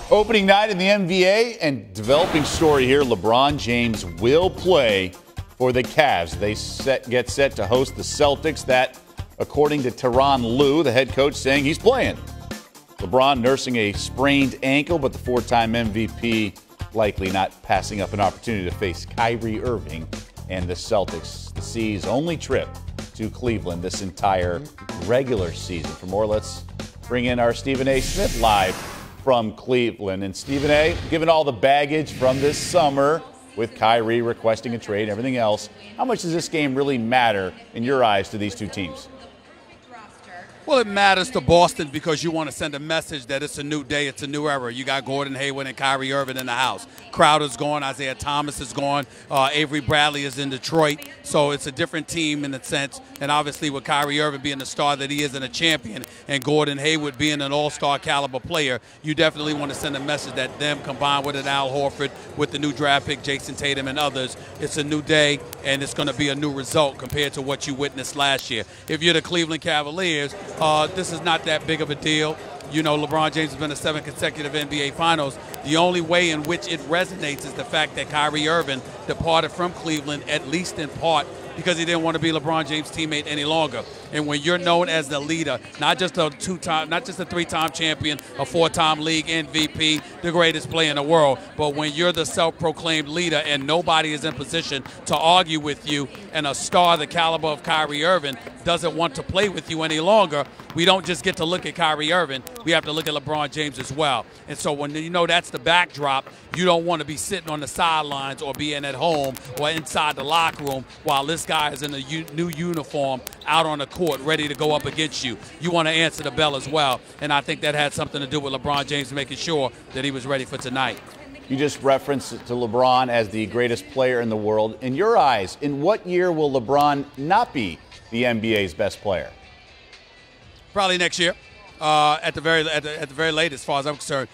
Opening night in the NBA and developing story here. LeBron James will play for the Cavs. They get set to host the Celtics. That, according to Tyronn Lue, the head coach, saying he's playing. LeBron nursing a sprained ankle, but the four-time MVP likely not passing up an opportunity to face Kyrie Irving and the Celtics. The C's only trip to Cleveland this entire regular season. For more, let's bring in our Stephen A. Smith live from Cleveland. And Stephen A., given all the baggage from this summer with Kyrie requesting a trade and everything else, how much does this game really matter in your eyes to these two teams? Well, it matters to Boston because you want to send a message that it's a new day, it's a new era. You got Gordon Hayward and Kyrie Irving in the house. Crowder's gone, Isaiah Thomas is gone, Avery Bradley is in Detroit. So it's a different team in a sense. And obviously with Kyrie Irving being the star that he is and a champion, and Gordon Hayward being an all-star caliber player, you definitely want to send a message that them combined with an Al Horford, with the new draft pick, Jason Tatum and others, it's a new day and it's going to be a new result compared to what you witnessed last year. If you're the Cleveland Cavaliers, this is not that big of a deal. You know, LeBron James has been to 7 consecutive NBA Finals. The only way in which it resonates is the fact that Kyrie Irving departed from Cleveland, at least in part, because he didn't want to be LeBron James' teammate any longer. And when you're known as the leader, not just a three-time champion, a 4-time league MVP, the greatest player in the world, but when you're the self-proclaimed leader and nobody is in position to argue with you, and a star the caliber of Kyrie Irving doesn't want to play with you any longer, we don't just get to look at Kyrie Irving, we have to look at LeBron James as well. And so when you know that's the backdrop, you don't want to be sitting on the sidelines or being at home or inside the locker room while this guy is in a new uniform out on the court ready to go up against you. You want to answer the bell as well. And I think that had something to do with LeBron James making sure that he was ready for tonight. You just referenced to LeBron as the greatest player in the world. In your eyes, in what year will LeBron not be the NBA's best player? Probably next year. At the very late, as far as I'm concerned,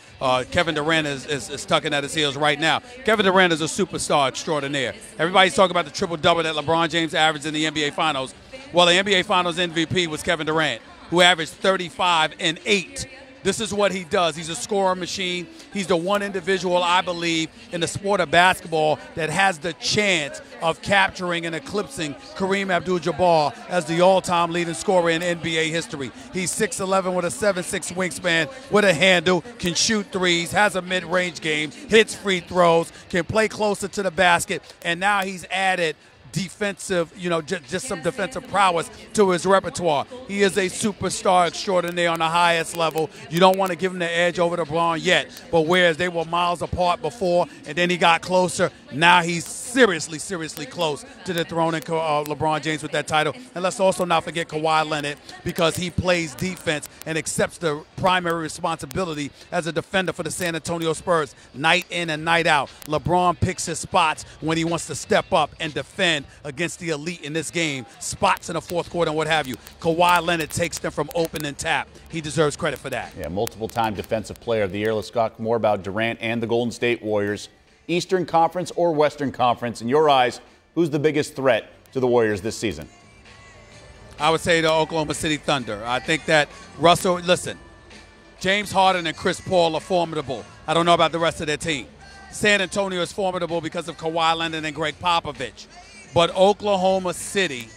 Kevin Durant is tugging at his heels right now. Kevin Durant is a superstar extraordinaire. Everybody's talking about the triple-double that LeBron James averaged in the NBA Finals. Well, the NBA Finals MVP was Kevin Durant, who averaged 35 and 8. This is what he does. He's a scorer machine. He's the one individual, I believe, in the sport of basketball that has the chance of capturing and eclipsing Kareem Abdul-Jabbar as the all-time leading scorer in NBA history. He's 6'11" with a 7'6" wingspan, with a handle, can shoot threes, has a mid-range game, hits free throws, can play closer to the basket, and now he's added defensive, just some defensive prowess to his repertoire. He is a superstar extraordinaire on the highest level. You don't want to give him the edge over LeBron yet, but whereas they were miles apart before and then he got closer, now he's seriously close to the throne and LeBron James with that title. And let's also not forget Kawhi Leonard, because he plays defense and accepts the primary responsibility as a defender for the San Antonio Spurs night in and night out. LeBron picks his spots when he wants to step up and defend against the elite in this game, spots in the fourth quarter and what have you. Kawhi Leonard takes them from open and tap. He deserves credit for that. Yeah, multiple-time Defensive Player of the Year. Let's talk more about Durant and the Golden State Warriors. Eastern Conference or Western Conference, in your eyes, who's the biggest threat to the Warriors this season? I would say the Oklahoma City Thunder. I think that listen, James Harden and Chris Paul are formidable. I don't know about the rest of their team. San Antonio is formidable because of Kawhi Leonard and Greg Popovich. But Oklahoma City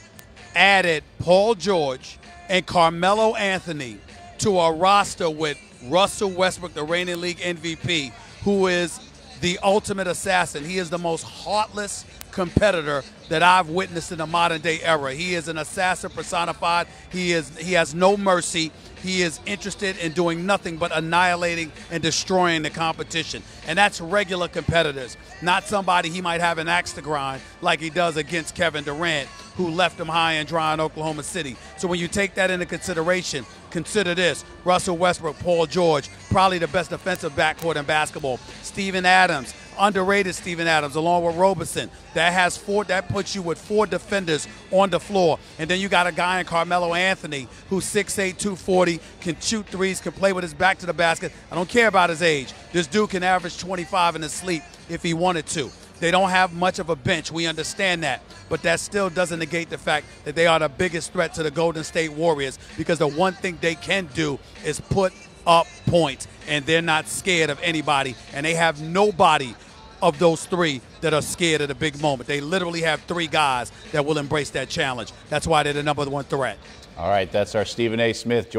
added Paul George and Carmelo Anthony to a roster with Russell Westbrook, the reigning league MVP, who is the ultimate assassin. He is the most heartless competitor that I've witnessed in the modern day era. He is an assassin personified. He has no mercy. He is interested in doing nothing but annihilating and destroying the competition. And that's regular competitors, not somebody he might have an axe to grind like he does against Kevin Durant, who left him high and dry in Oklahoma City. So when you take that into consideration, consider this: Russell Westbrook, Paul George, probably the best defensive backcourt in basketball. Steven Adams, underrated Steven Adams, along with Roberson. That puts you with 4 defenders on the floor. And then you got a guy in Carmelo Anthony who's 6'8", 240, can shoot threes, can play with his back to the basket. I don't care about his age. This dude can average 25 in his sleep if he wanted to. They don't have much of a bench. We understand that. But that still doesn't negate the fact that they are the biggest threat to the Golden State Warriors, because the one thing they can do is put up points. and they're not scared of anybody, and they have nobody of those three that are scared of the big moment. They literally have three guys that will embrace that challenge. That's why they're the #1 threat. All right, that's our Stephen A. Smith.